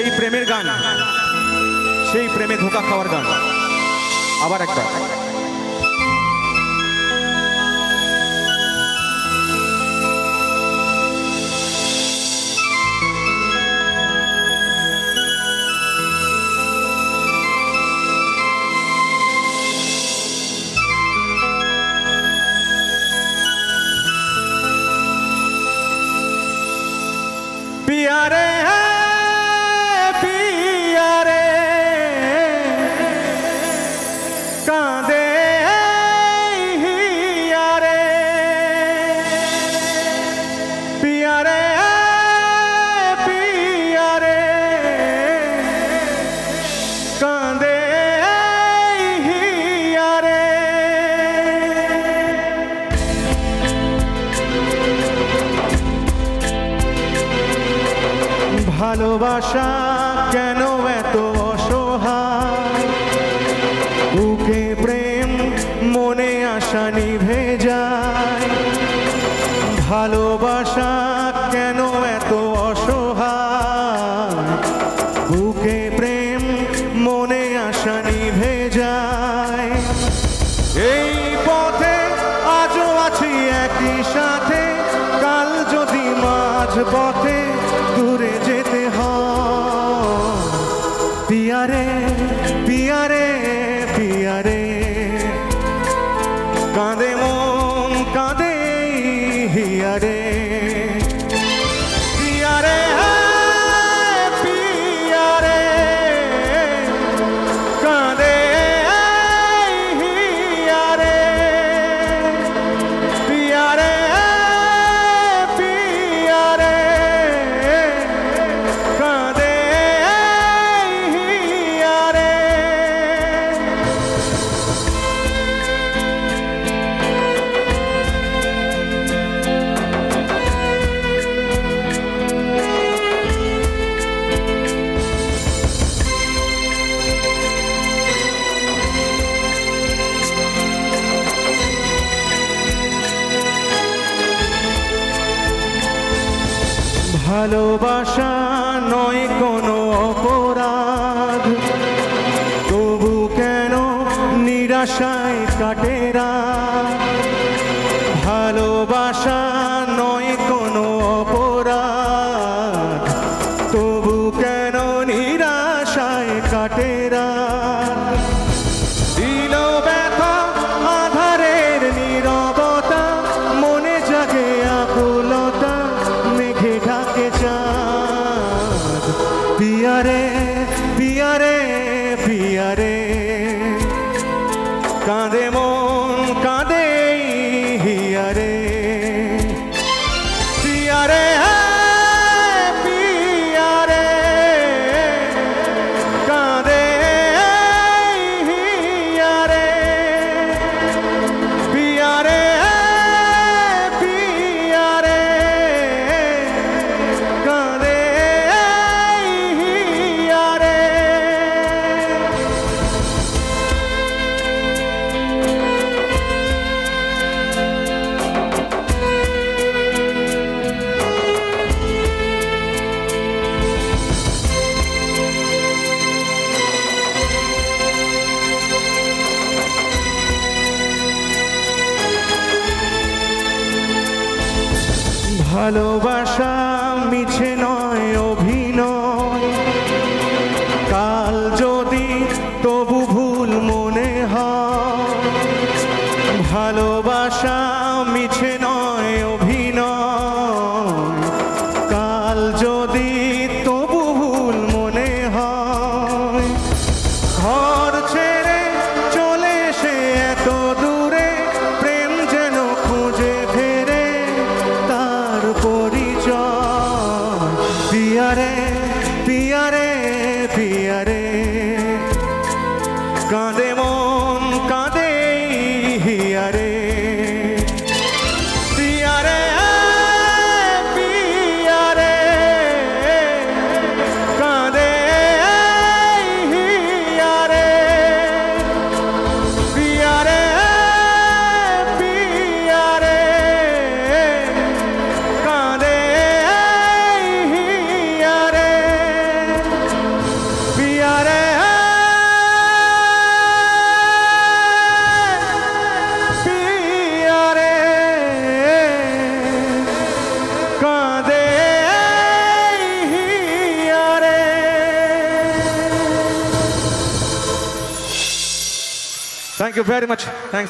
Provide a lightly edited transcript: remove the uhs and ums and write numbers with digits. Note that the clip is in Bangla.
সেই প্রেমের গান, সেই প্রেমে ধোঁকা খাওয়ার গান। আবার একবার। पिया रे पिया रे कांदे हिया रे पिया रे पिया रे कांदे हिया रे ভালোবাসা কেন এত অসহায়, বুকে প্রেম মনে আশা নিভে যায়। ভালোবাসা কেন এত অসহায়, বুকে প্রেম মনে আশা নিভে যায়। এই পথে আজও আছি একই সাথে, কাল যদি মাঝ পথে দূরে যেতে হয়। পিয়া রে পিয়া রে পিয়া রে কাঁদে মন কাঁদে হিয়া রে পিয়া রে পিয়া রে কাঁদে হিয়া রে পিয়া রে পিয়া রে কাঁদে হিয়া রে। ভালোবাসা নয় কোনো অপরাধ, তবু কেন নিরাশায় কাটে রাত। ভালোবাসা নয় কোনো অপরাধ, তবু কেন নিরাশায় কাটে রাত। দিল ব্যথা আধারের নীরবতা, মনে জাগে আকুলতা, মেঘে ঢাকে চাঁদ। পিয়া রে পিয়া রে পিয়া রে কাঁদে মন কাঁদে হিয়া রে পিয়া রে পিয়া রে কাঁদে হিয়া রে পিয়া রে পিয়া রে কাঁদে হিয়া রে। ভালোবাসা মিছে নয় অভিনয়, কাল যদি তবু ভুল মনে হয়। ভালোবাসা মিছে নয় অভিনয়, কাল যদি তবু ভুল মনে হয়। ঘর ছেড়ে চলে সে এত দূরে, প্রেম যেন খুঁজে ফেরে তার পরিচয়। পিয়ারে পিয়ারে কাঁদে হিয়ারে। Thank you very much. Thanks.